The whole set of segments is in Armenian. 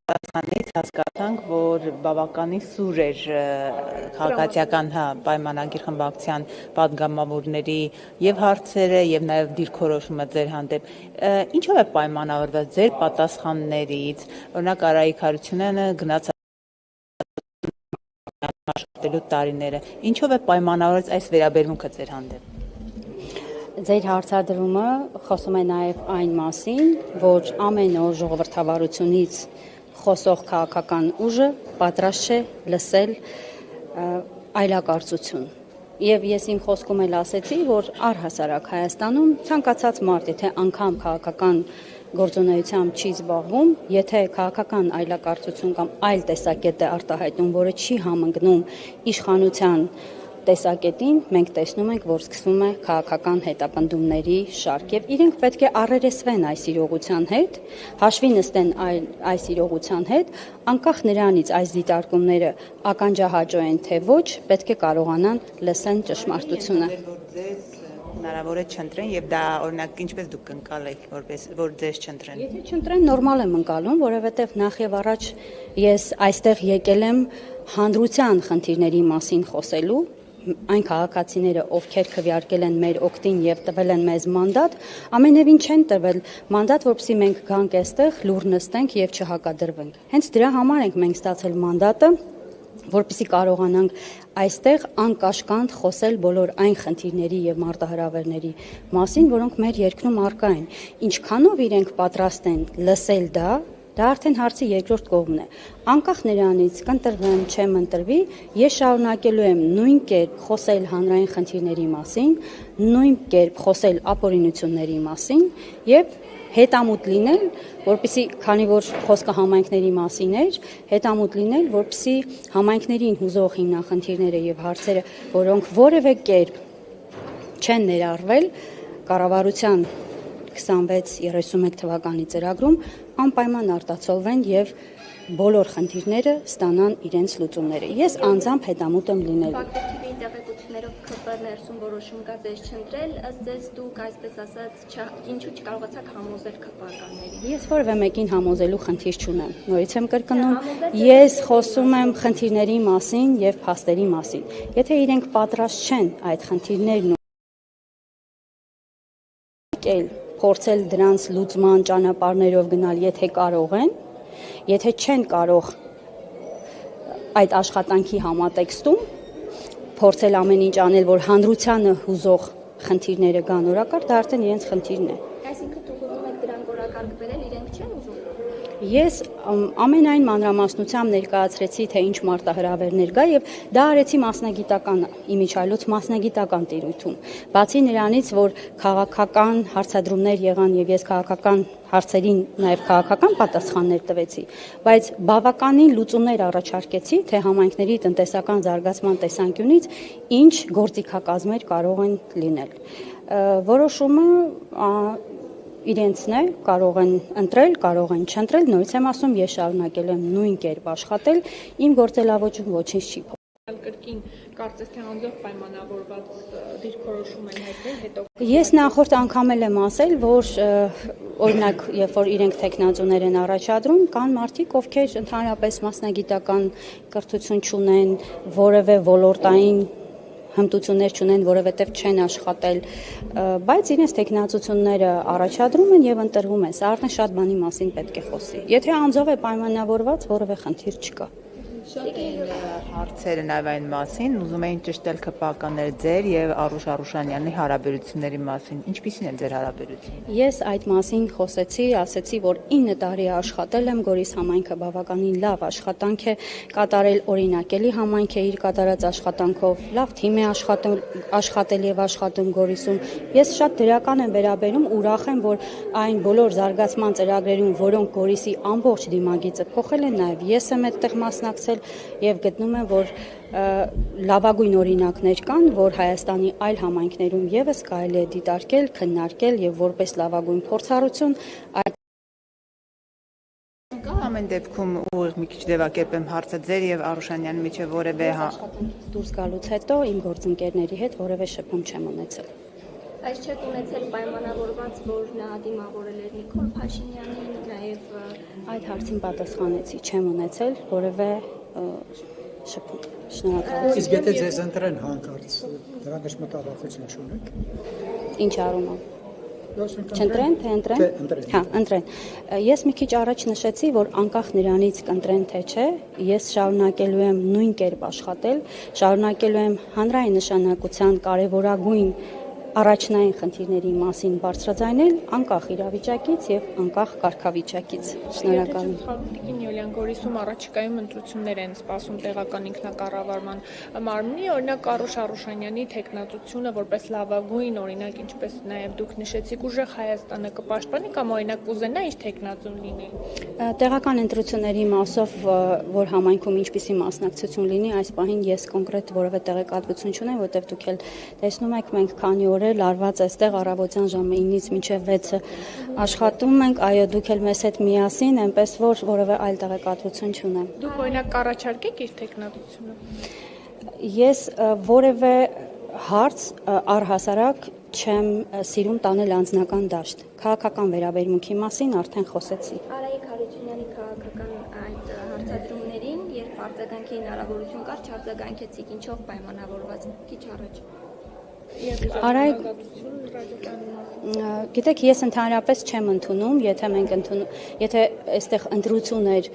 Պատասխանից հասկացանք, որ բավականին սուր էր քաղաքացիական պայմանագիր խմբակցության պատգամավորների եւ հարցերը եւ նաեւ դիրքորոշումը ձեր հանդեպ։ Ինչով է պայմանավորված ձեր պատասխաններից, օրինակ Արայիկ Հարությունյանը գնաց աշխատելու տարիները, ինչով է պայմանավորված այս վերաբերմունքը ձեր հանդեպ։ Ձեր հարցադրումը խոսում է նաև այն մասին, որ ամեն օր ժողովրդավարությունից խոսող քաղաքական ուժը պատրաստ է լսել այլակարծություն։ Եվ ես իմ խոսքում էլ ասեցի, որ առհասարակ Հայաստանում ցանկացած մարդ, եթե անգամ քաղաքական գործունեությամբ չի զբաղվում, եթե քաղաքական այլակարծություն կամ այլ տեսակետ է արտահայտում, որը չի համընկնում իշխանության տեսակետին, մենք տեսնում ենք, որ սկսվում է քաղաքական հետապնդումների շարք եւ իրենք պետք է առերեսվեն այս իրողության հետ, հաշվի նստեն այս իրողության հետ, անկախ նրանից այս դիտարկումները ականջահաճո են թե ոչ, պետք է կարողանան լսեն ճշմարտությունը։ Հնարավոր է չընտրեն եւ դա օրինակ ինչպես դուք կընկալեք, որ ձեզ չընտրեն։ Եթե չընտրեն, նորմալ եմ ընկալում, որովհետեւ նախ եւ առաջ ես այստեղ եկել եմ հանրության խնդիրների մասին խոսելու, այն քաղաքացիները, ովքեր քվեարկել են մեր օգտին եւ տվել են մեզ մանդատ, ամենևին չեն տվել մանդատ, որպեսզի մենք գանք այստեղ, լուռ նստենք եւ չհակադրվենք։ Հենց դրա համար ենք մենք ստացել մանդատը, որպեսզի կարողանանք այստեղ անկաշկանդ խոսել բոլոր այն խնդիրների եւ մարտահրավերների մասին, որոնք մեր երկրում առկա են։ Ինչքանով իրենք պատրաստ են լսել դա արդեն հարցի երկրորդ կողմն է։ Անկախ նրանից կընտրվեմ, չեմ ընտրվի, ես շարունակելու եմ նույն կերպ խոսել հանրային խնդիրների մասին, նույն կերպ խոսել ապօրինությունների մասին եւ հետամուտ լինել, որպեսզի քանի որ խոսքը համայնքների մասին էր, հետամուտ լինել, որպեսզի համայնքներին հուզող հիմնախնդիրները եւ հարցերը, որոնք որևէ կերպ չեն ներառվել կառավարության 26-31 թվականի ծրագրում անպայման արտացոլվեն եւ բոլոր խնդիրները ստանան իրենց լուծումները։ Ես անձամբ հետամուտ եմ լինելու։ Ֆակտիվ տեղեկություններով ԿՊ ներսում որոշում կա ձեզ չընտրել, ըստ ձեզ դուք այսպես ասած ինչու չկարողացաք համոզել ԿՊ-ականներին։ Ես որևէ մեկին համոզելու խնդիր չունեմ։ Նորից եմ կրկնում, ես խոսում եմ խնդիրների մասին եւ փաստերի մասին։ Եթե իրենք պատրաստ չեն այդ խնդիրներն փորձել դրանց լուծման ճանապարհներով գնալ, եթե կարող են, եթե չեն կարող այդ աշխատանքի համատեքստում փորձել ամեն ինչ անել, որ հանրությանը հուզող խնդիրները գան օրակարգ, դա արդեն իրենց խնդիրն է։ Այսինքն դուք ուզում եք դրանք օրակարգ բերել, իրենք չեն ուզում։ Ես ամենայն մանրամասնությամբ ներկայացրեցի, թե ինչ մարտահրավերներ կա եւ դա արեցի մասնագիտական իմիջիայլոց մասնագիտական տիրույթում։ Բացի նրանից, որ քաղաքական հարցադրումներ եղան եւ ես քաղաքական հարցերին նաեւ քաղաքական պատասխաններ տվեցի, բայց բավականին լուծումներ առաջարկեցի, թե համայնքների տնտեսական զարգացման տեսանկյունից ինչ գործիքակազմեր կարող են լինել։ Որոշումը իրենցն է, կարող են ընտրել, կարող են չընտրել, նորից եմ ասում, ես շարունակել եմ նույն կերպ աշխատել, իմ գործելավոճում ոչինչ չի փոխվել։ Կրկին կարծես թե անձով պայմանավորված դիրքորոշում են հայտնել, հետո Ես նախորդ անգամ եմ ասել, որ օրինակ, երբ որ իրենք տեխնացուներ են առաջադրում, կան մարդիկ, ովքեր ընդհանրապես մասնագիտական կրթություն չունեն, որևէ ոլորտային հմտություններ չունեն, որովհետև չեն աշխատել, բայց իրենց տեխնացությունները առաջադրում են եւ ընտրվում են։ Սա արդեն շատ բանի մասին պետք է խոսի։ Եթե անձով է պայմանավորված, որևէ խնդիր չկա։ Շատ են հարցերը նաեւ այն մասին, ուզում էին ճշտել ԿՊ-ականները ձեր եւ Արուշ Արուշանյանի հարաբերությունների մասին։ Ինչպիսին են ձեր հարաբերությունները։ Ես այդ մասին խոսեցի, ասեցի, որ 9 տարի աշխատել եմ, Գորիս համայնքը բավականին լավ աշխատանք է կատարել, օրինակելի համայնք է իր կատարած աշխատանքով, լավ թիմ է աշխատել եւ աշխատում Գորիսում։ Ես շատ դրական եմ վերաբերում, ուրախ եմ, որ այն բոլոր զարգացման ծրագրերում, որոնք Գորիսի ամբողջ դիմագիծը փոխել են, նաեւ ես եմ այդտեղ մասնակցել եւ գտնում եմ, որ լավագույն օրինակներ կան, որ Հայաստանի այլ համայնքներում եւս կարելի է դիտարկել, քննարկել եւ որպես լավագույն փորձառություն Ամեն դեպքում ուղիղ մի քիչ ձևակերպեմ հարցը ձեր եւ Արուշանյանի միջեւ որևէ դուրս գալուց հետո իմ գործընկերների հետ որևէ շփում չեմ ունեցել։ Այս չեք ունեցել պայմանավորված, որ նա դիմավորել էր Նիկոլ Փաշինյանին, նաև Այդ հարցին պատասխանեցի, չեմ ունեցել որևէ շփում։ Շնորհակալ։ Իսկ եթե ձեզ ընտրեն հանկարծ, դրա մեջ մտավախություն չունեք։ Ինչ առումով։ Չընտրեն, Չընտրեն, թե ընտրեն։ Թե ընտրեն։ Հա, ընտրեն։ Ես մի քիչ առաջ նշեցի, որ անկախ նրանից կընտրեն թե չէ, ես շարունակելու եմ նույն կերպ աշխատել, շարունակելու եմ հանրային նշանակության կարևորագույն առաջնային խնդիրների մասին բարձրաձայնել անկախ իրավիճակից եւ անկախ կարգավիճակից։ Շնորհակալ եմ։ Տիկին Յուլիան Գորիսում առաջիկայում ընտրություններ են սպասում տեղական ինքնակառավարման մարմնի, օրինակ Կարոշ Արուշանյանի թեկնածությունը որպես լավագույն օրինակ, ինչպես նաև դուք նշեցիք, ուժեղ Հայաստանը կպաշտպանի կամ օրինակ կուզենա ինչ թեկնածուն լինի։ Տեղական ընտրությունների մասով, որ համայնքում ինչպիսի մասնակցություն լինի, այս պահին ես կոնկրետ որևէ տեղեկատվություն չունեմ, որտեղ դուք էլ տեսնում եք, մենք քանի օր լարված այստեղ առավոտյան ժամը 9-ից մինչև 6-ը աշխատում ենք, այո, դուք էլ մեզ հետ միասին, այնպես որ որևէ այլ տեղեկատվություն չունեմ։ Դուք օրինակ կառաջարկեք իր թեկնածությունը։ Ես որևէ հարց առհասարակ չեմ սիրում տանել անձնական դաշտ։ Քաղաքական վերաբերմունքի մասին արդեն խոսեցի։ Արայիկ Հարությունյանի քաղաքական այդ հարցադրումներին, երբ արձագանքի հնարավորություն կար, չարձագանքեցիք, ինչով պայմանավորված քիչ առաջ։ Արայիկ, գիտեք, ես ընդհանրապես չեմ ընդունում, եթե այստեղ ընտրություն էր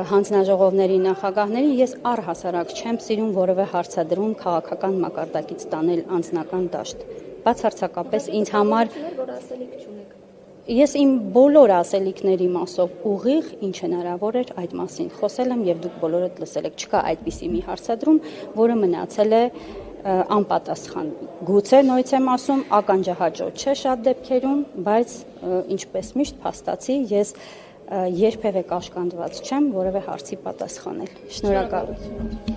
հանձնաժողովների նախագահների, ես առհասարակ չեմ սիրում որևէ հարցադրում քաղաքական մակարդակից տանել անձնական դաշտ։ Բացարձակապես ինձ համար որ ասելիք չունեք։ ես իմ բոլոր ասելիքների մասով ուղիղ ինչ հնարավոր էր այդ մասին խոսել եմ եւ դուք բոլորդ լսել եք, չկա այդպիսի մի հարցադրում, որը մնացել է անպատասխան։ Գուցե նույնց եմ ասում, ականջահաճո չէ շատ դեպքերում, բայց ինչպես միշտ փաստացի, ես երբևէ կաշկանդված չեմ որևէ հարցի պատասխանել։ Շնորհակալ եմ։